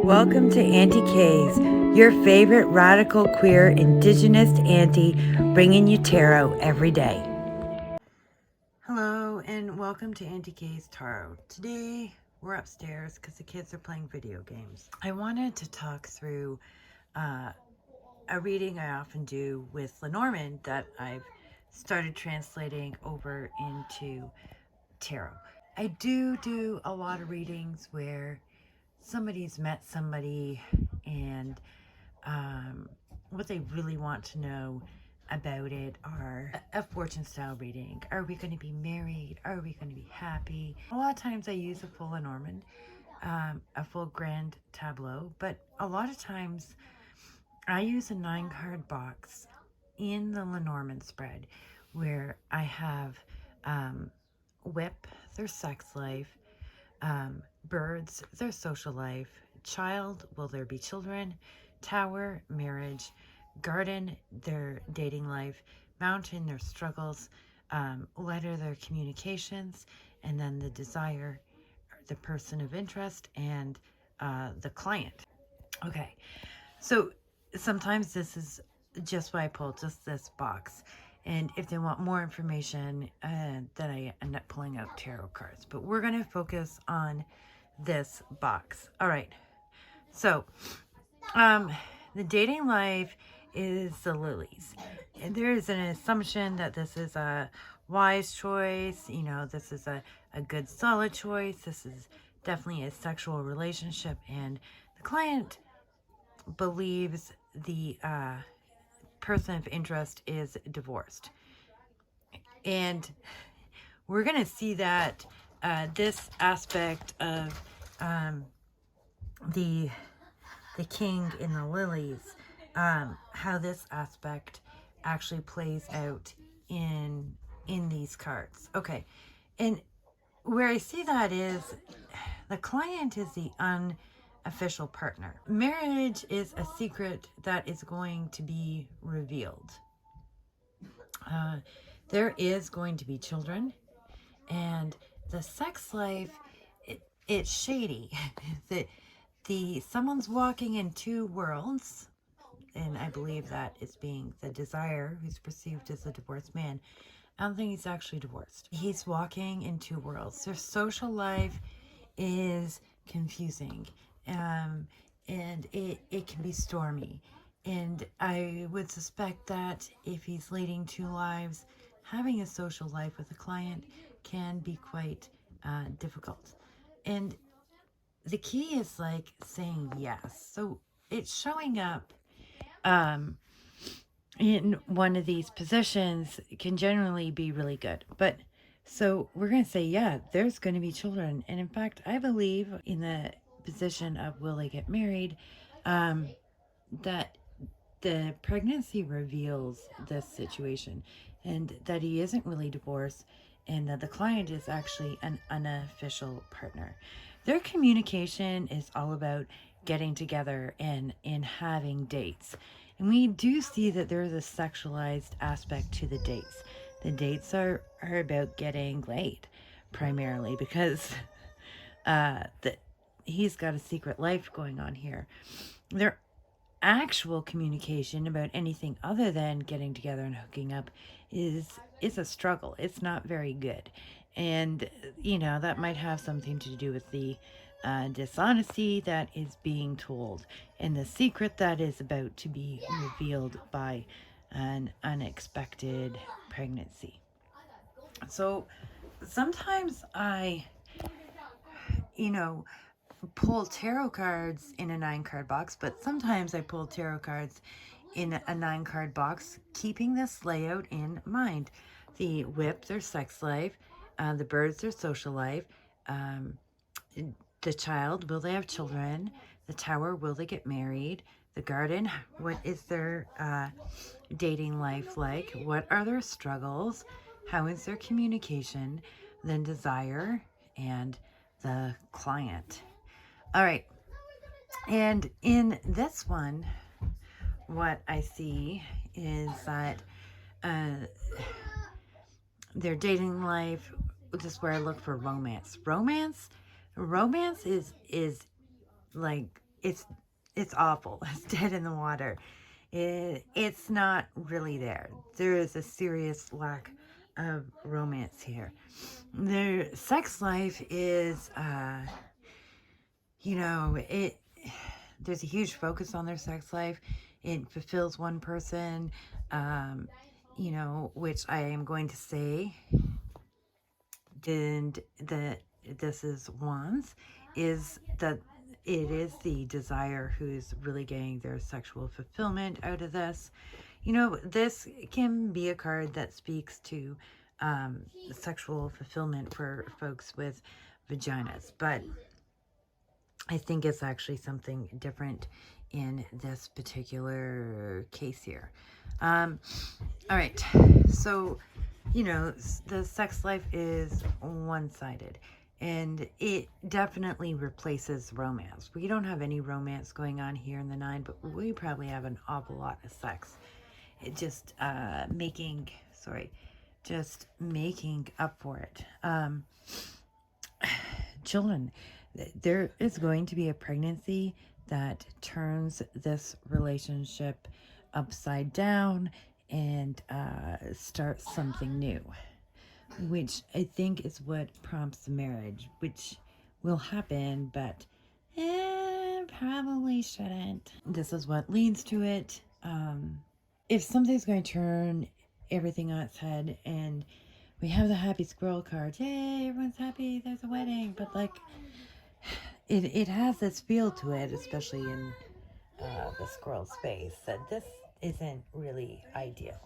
Welcome to Aunty K's, your favorite radical queer indigenous auntie, bringing you tarot every day. Hello and welcome to Aunty K's Tarot. Today we're upstairs because the kids are playing video games. I wanted to talk through a reading I often do with Lenormand that I've started translating over into tarot. I do a lot of readings where somebody's met somebody and what they really want to know about it are a fortune style reading. Are we going to be married? Are we going to be happy? A lot of times I use a full Lenormand, a full Grand Tableau, but a lot of times I use a 9-card box in the Lenormand spread where I have whip, their sex life, birds, their social life, child, will there be children, tower, marriage, garden, their dating life, mountain, their struggles, letter, their communications, and then the desire, the person of interest, and the client. Okay, so sometimes this is just why I pull just this box. And if they want more information, then I end up pulling out tarot cards. But we're going to focus on this box. All right. So, the dating life is the lilies. And there is an assumption that this is a wise choice. You know, this is a good, solid choice. This is definitely a sexual relationship. And the client believes the person of interest is divorced. And we're going to see that this aspect of the king in the lilies, how this aspect actually plays out in these cards. Okay, and where I see that is the client is the unofficial partner. Marriage is a secret that is going to be revealed. There is going to be children, and the sex life, it's shady. Someone's walking in two worlds, and I believe that is being the desire, who's perceived as a divorced man. I don't think he's actually divorced. He's walking in two worlds. Their social life is confusing, and it can be stormy. And I would suspect that if he's leading two lives, having a social life with a client can be quite difficult. And the key is like saying yes. So it's showing up in one of these positions can generally be really good. But so we're going to say, yeah, there's going to be children. And in fact, I believe in the position of will they get married, that the pregnancy reveals this situation and that he isn't really divorced and that the client is actually an unofficial partner. Their communication is all about getting together and having dates. And we do see that there is a sexualized aspect to the dates. The dates are about getting laid primarily because he's got a secret life going on here. Their actual communication about anything other than getting together and hooking up is a struggle. It's not very good. And, you know, that might have something to do with the dishonesty that is being told and the secret that is about to be revealed by an unexpected pregnancy. So sometimes I, pull tarot cards in a 9-card box, but sometimes I pull tarot cards in a 9-card box, keeping this layout in mind. The whip, their sex life, the birds, their social life, the child, will they have children, the tower, will they get married, the garden, what is their dating life like, what are their struggles, how is their communication, then desire, and the client. All right, and in this one, what I see is that their dating life, which is where I look for romance. Romance is like it's awful. It's dead in the water. It's not really there. There is a serious lack of romance here. Their sex life is, there's a huge focus on their sex life. It fulfills one person, which I am going to say, and that this is Wands, is that it is the desire who's really getting their sexual fulfillment out of this. This can be a card that speaks to sexual fulfillment for folks with vaginas, but I think it's actually something different in this particular case here. All right, so, the sex life is one-sided, and it definitely replaces romance. We don't have any romance going on here in the 9, but we probably have an awful lot of sex. It just making up for it. Children, there is going to be a pregnancy that turns this relationship upside down and starts something new, which I think is what prompts the marriage, which will happen, but probably shouldn't. This is what leads to it. If something's going to turn everything on its head, and we have the happy squirrel card, yay, everyone's happy, there's a wedding, but like, it has this feel to it, especially in the squirrel space, that this isn't really ideal.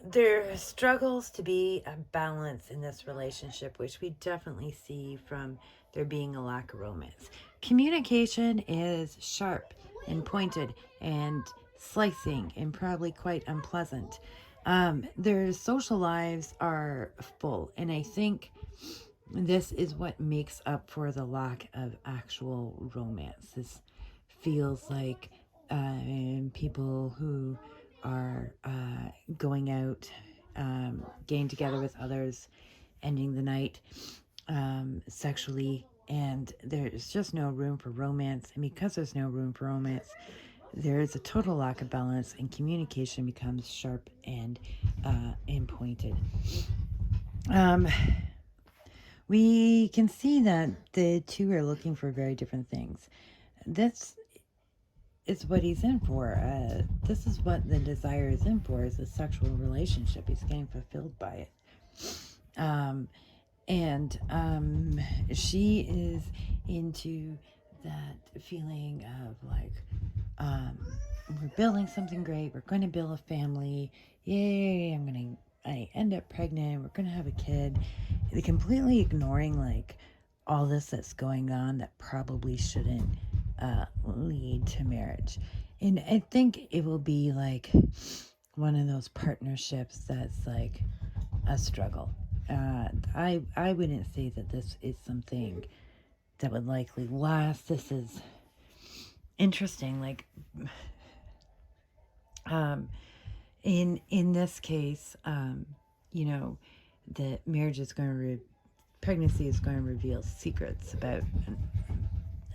There struggles to be a balance in this relationship, which we definitely see from there being a lack of romance. Communication is sharp and pointed and slicing and probably quite unpleasant. Their social lives are full, and I think this is what makes up for the lack of actual romance. This feels like people who are going out, getting together with others, ending the night sexually, and there's just no room for romance. And because there's no room for romance, there is a total lack of balance, and communication becomes sharp and pointed. We can see that the two are looking for very different things. This is what he's in for. This is what the desire is in for, is a sexual relationship. He's getting fulfilled by it. She is into that feeling of like, we're building something great. We're going to build a family. Yay, I end up pregnant. We're going to have a kid. They're completely ignoring like all this that's going on that probably shouldn't lead to marriage. And I think it will be like one of those partnerships that's like a struggle. I wouldn't say that this is something that would likely last. This is interesting. Like, in this case, the marriage is going to pregnancy is going to reveal secrets about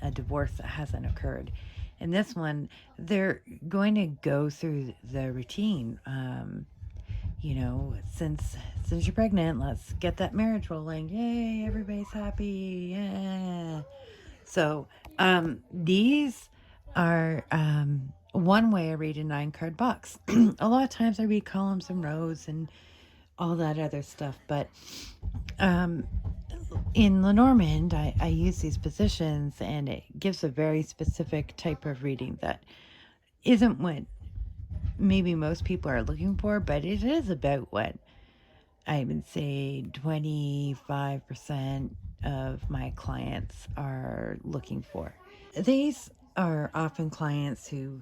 a divorce that hasn't occurred. In this one, they're going to go through the routine. Since you're pregnant, let's get that marriage rolling. Yay, everybody's happy. Yeah. So, these are one way I read a 9-card box. A lot of times I read columns and rows and all that other stuff, but in Lenormand, I use these positions, and it gives a very specific type of reading that isn't what maybe most people are looking for, but it is about what I would say 25% of my clients are looking for. These are often clients who,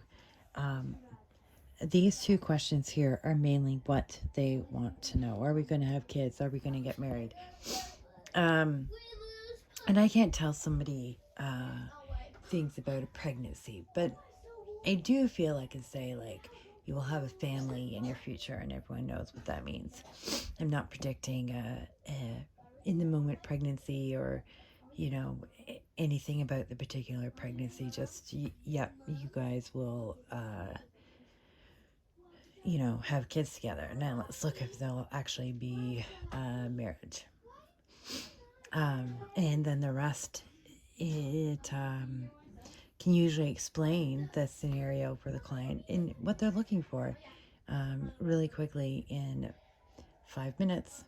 these two questions here are mainly what they want to know. Are we going to have kids? Are we going to get married? And I can't tell somebody things about a pregnancy, but I do feel I can say, like, you will have a family in your future, and everyone knows what that means. I'm not predicting in the moment pregnancy or, anything about the particular pregnancy. Just, yep, you guys will, you know, have kids together. Now let's look if they'll actually be marriage. And then the rest, it can usually explain the scenario for the client and what they're looking for really quickly in 5 minutes.